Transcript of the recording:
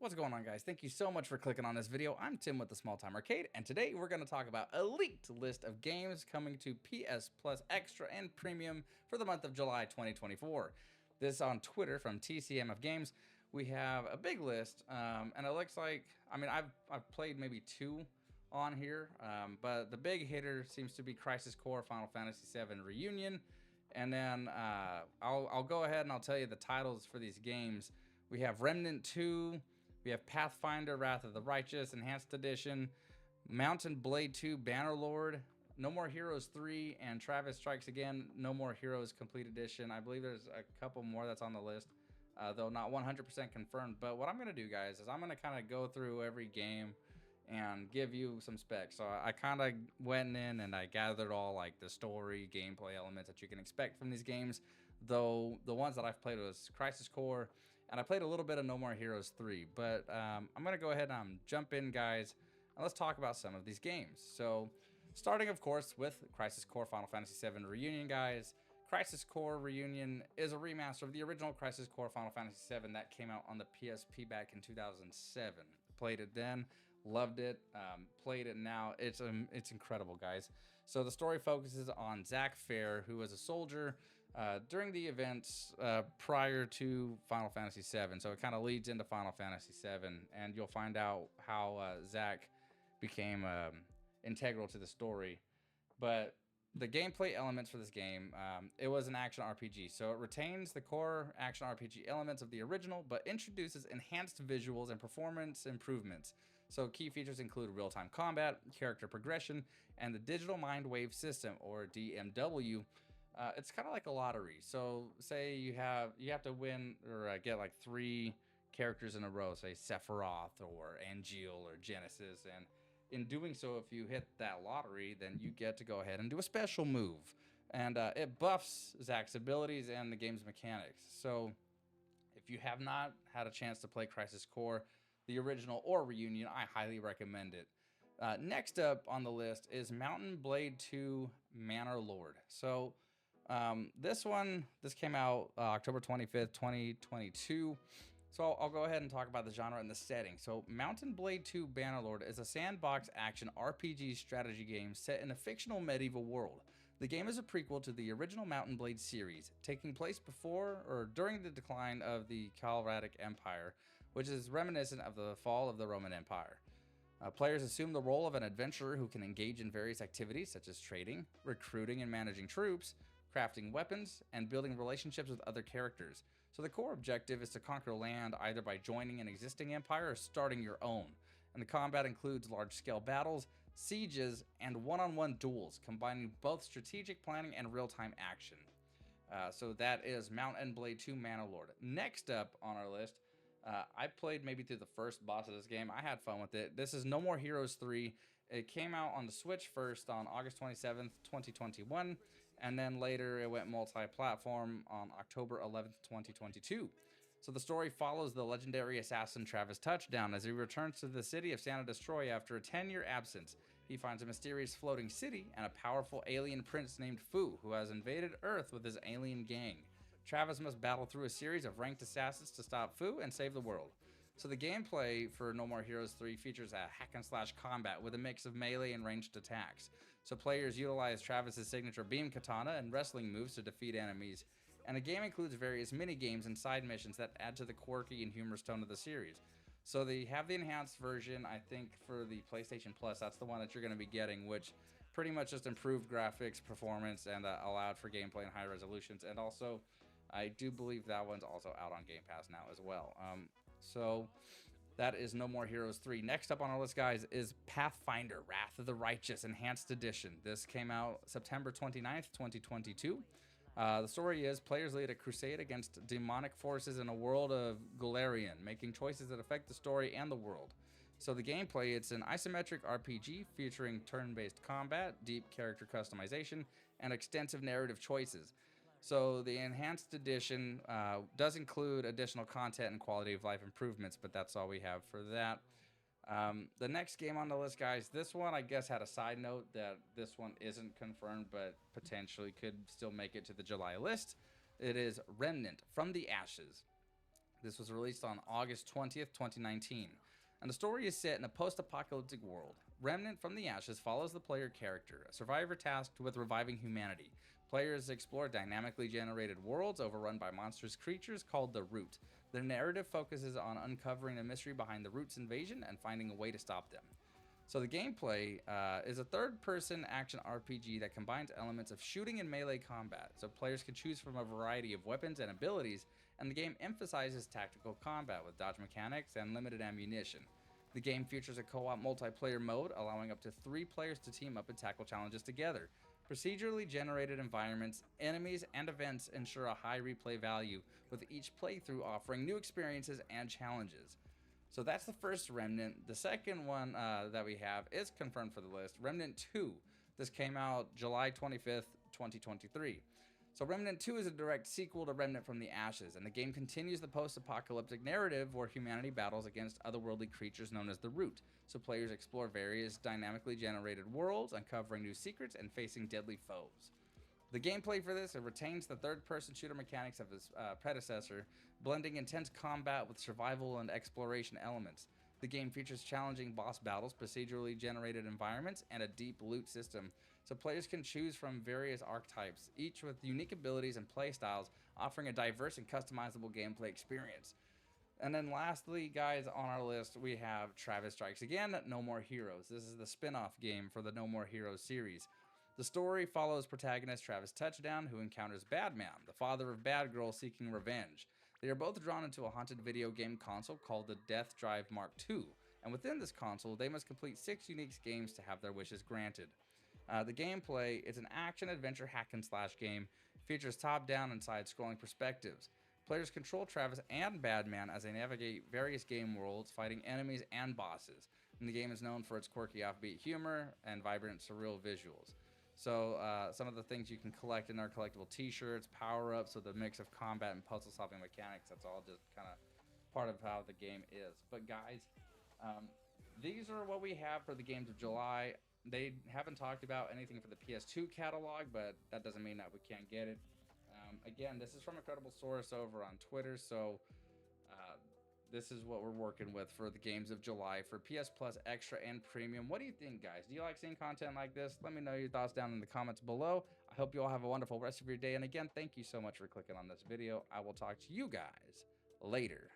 What's going on, guys? Thank you so much for clicking on this video. I'm Tim with the Small Time Arcade, and today we're going to talk about a leaked list of games coming to PS Plus Extra and Premium for the month of July 2024. This on Twitter from TCMF Games. We have a big list, and it looks like, I've played maybe two on here, but the big hitter seems to be Crisis Core Final Fantasy VII Reunion. And then I'll go ahead and I'll tell you the titles for these games. We have Remnant 2. We have Pathfinder, Wrath of the Righteous, Enhanced Edition, Mountain Blade 2, Bannerlord, No More Heroes 3, and Travis Strikes Again, No More Heroes Complete Edition. I believe there's a couple more that's on the list, though not 100% confirmed. But what I'm going to do, guys, is I'm going to kind of go through every game and give you some specs. So I kind of went in and I gathered all like the story, gameplay elements that you can expect from these games, though the ones that I've played was Crisis Core, and I played a little bit of No More Heroes 3. But I'm going to go ahead and jump in, guys, and let's talk about some of these games. So starting, of course, with Crisis Core Final Fantasy VII Reunion, guys. Crisis Core Reunion is a remaster of the original Crisis Core Final Fantasy VII that came out on the PSP back in 2007. Played it then, loved it, played it now. It's incredible, guys. So the story focuses on Zack Fair, who was a soldier during the events prior to Final Fantasy VII. So it kind of leads into Final Fantasy VII, and you'll find out how Zack became integral to the story. But the gameplay elements for this game, it was an action RPG, so it retains the core action RPG elements of the original, but introduces enhanced visuals and performance improvements. So key features include real-time combat, character progression, and the Digital Mind Wave System, or DMW. It's kind of like a lottery. So say you have to win or get like 3 characters in a row, say Sephiroth or Angeal or Genesis, and in doing so, if you hit that lottery, then you get to go ahead and do a special move. And it buffs Zack's abilities and the game's mechanics. So if you have not had a chance to play Crisis Core, the original or Reunion, I highly recommend it. Next up on the list is Mountain Blade 2 Bannerlord. So this came out October 25th, 2022. So I'll go ahead and talk about the genre and the setting. So Mountain Blade 2 Bannerlord is a sandbox action RPG strategy game set in a fictional medieval world. The game is a prequel to the original Mountain Blade series, taking place before or during the decline of the Khalratic Empire, which is reminiscent of the fall of the Roman Empire. Players assume the role of an adventurer who can engage in various activities such as trading, recruiting and managing troops, crafting weapons, and building relationships with other characters. So the core objective is to conquer land either by joining an existing empire or starting your own. And the combat includes large-scale battles, sieges, and one-on-one duels, combining both strategic planning and real-time action. So that is Mountain Blade 2 Bannerlord. Next up on our list, I played maybe through the first boss of this game. I had fun with it. This is No More Heroes 3. It came out on the Switch first on August 27th, 2021, and then later it went multi-platform on October 11th, 2022. So the story follows the legendary assassin Travis Touchdown as he returns to the city of Santa Destroy after a 10-year absence. He finds a mysterious floating city and a powerful alien prince named Fu, who has invaded Earth with his alien gang. Travis must battle through a series of ranked assassins to stop Fu and save the world. So the gameplay for No More Heroes 3 features a hack-and-slash combat with a mix of melee and ranged attacks. So players utilize Travis's signature beam katana and wrestling moves to defeat enemies. And the game includes various mini-games and side missions that add to the quirky and humorous tone of the series. So they have the enhanced version, I think, for the PlayStation Plus. That's the one that you're going to be getting, which pretty much just improved graphics, performance, and allowed for gameplay in high resolutions. And also, I do believe that one's also out on Game Pass now as well. So that is No More Heroes 3. Next up on our list, guys, is Pathfinder, Wrath of the Righteous Enhanced Edition. This came out September 29th, 2022. The story is players lead a crusade against demonic forces in a world of Golarion, making choices that affect the story and the world. So the gameplay, it's an isometric RPG featuring turn-based combat, deep character customization, and extensive narrative choices. So the enhanced edition does include additional content and quality of life improvements, but that's all we have for that. The next game on the list, guys, this one I guess had a side note that this one isn't confirmed, but potentially could still make it to the July list. It is Remnant from the Ashes. This was released on August 20th, 2019. And the story is set in a post-apocalyptic world. Remnant from the Ashes follows the player character, a survivor tasked with reviving humanity. Players explore dynamically generated worlds overrun by monstrous creatures called the Root. Their narrative focuses on uncovering the mystery behind the Root's invasion and finding a way to stop them. So the gameplay is a third-person action RPG that combines elements of shooting and melee combat. So players can choose from a variety of weapons and abilities, and the game emphasizes tactical combat with dodge mechanics and limited ammunition. The game features a co-op multiplayer mode, allowing up to 3 players to team up and tackle challenges together. Procedurally generated environments, enemies, and events ensure a high replay value, with each playthrough offering new experiences and challenges. So that's the first Remnant. The second one that we have is confirmed for the list, Remnant 2. This came out July 25th, 2023. So Remnant 2 is a direct sequel to Remnant from the Ashes, and the game continues the post-apocalyptic narrative where humanity battles against otherworldly creatures known as the Root. So players explore various dynamically generated worlds, uncovering new secrets and facing deadly foes. The gameplay for this, it retains the third-person shooter mechanics of its predecessor, blending intense combat with survival and exploration elements. The game features challenging boss battles, procedurally generated environments, and a deep loot system, so players can choose from various archetypes, each with unique abilities and playstyles, offering a diverse and customizable gameplay experience. And then lastly, guys, on our list, we have Travis Strikes Again, No More Heroes. This is the spin-off game for the No More Heroes series. The story follows protagonist Travis Touchdown, who encounters Badman, the father of Bad Girl seeking revenge. They are both drawn into a haunted video game console called the Death Drive Mark II, and within this console, they must complete 6 unique games to have their wishes granted. The gameplay is an action-adventure hack-and-slash game, features top-down and side-scrolling perspectives. Players control Travis and Badman as they navigate various game worlds, fighting enemies and bosses. And the game is known for its quirky offbeat humor and vibrant, surreal visuals. So some of the things you can collect in our collectible t-shirts, power-ups with a mix of combat and puzzle-solving mechanics. That's all just kind of part of how the game is. But guys, these are what we have for the games of July. They haven't talked about anything for the PS2 catalog, but that doesn't mean that we can't get it. Again, this is from a credible source over on Twitter, so this is what we're working with for the games of July for PS Plus Extra and Premium. What do you think, guys? Do you like seeing content like this? Let me know your thoughts down in the comments below. I hope you all have a wonderful rest of your day. And again, thank you so much for clicking on this video. I will talk to you guys later.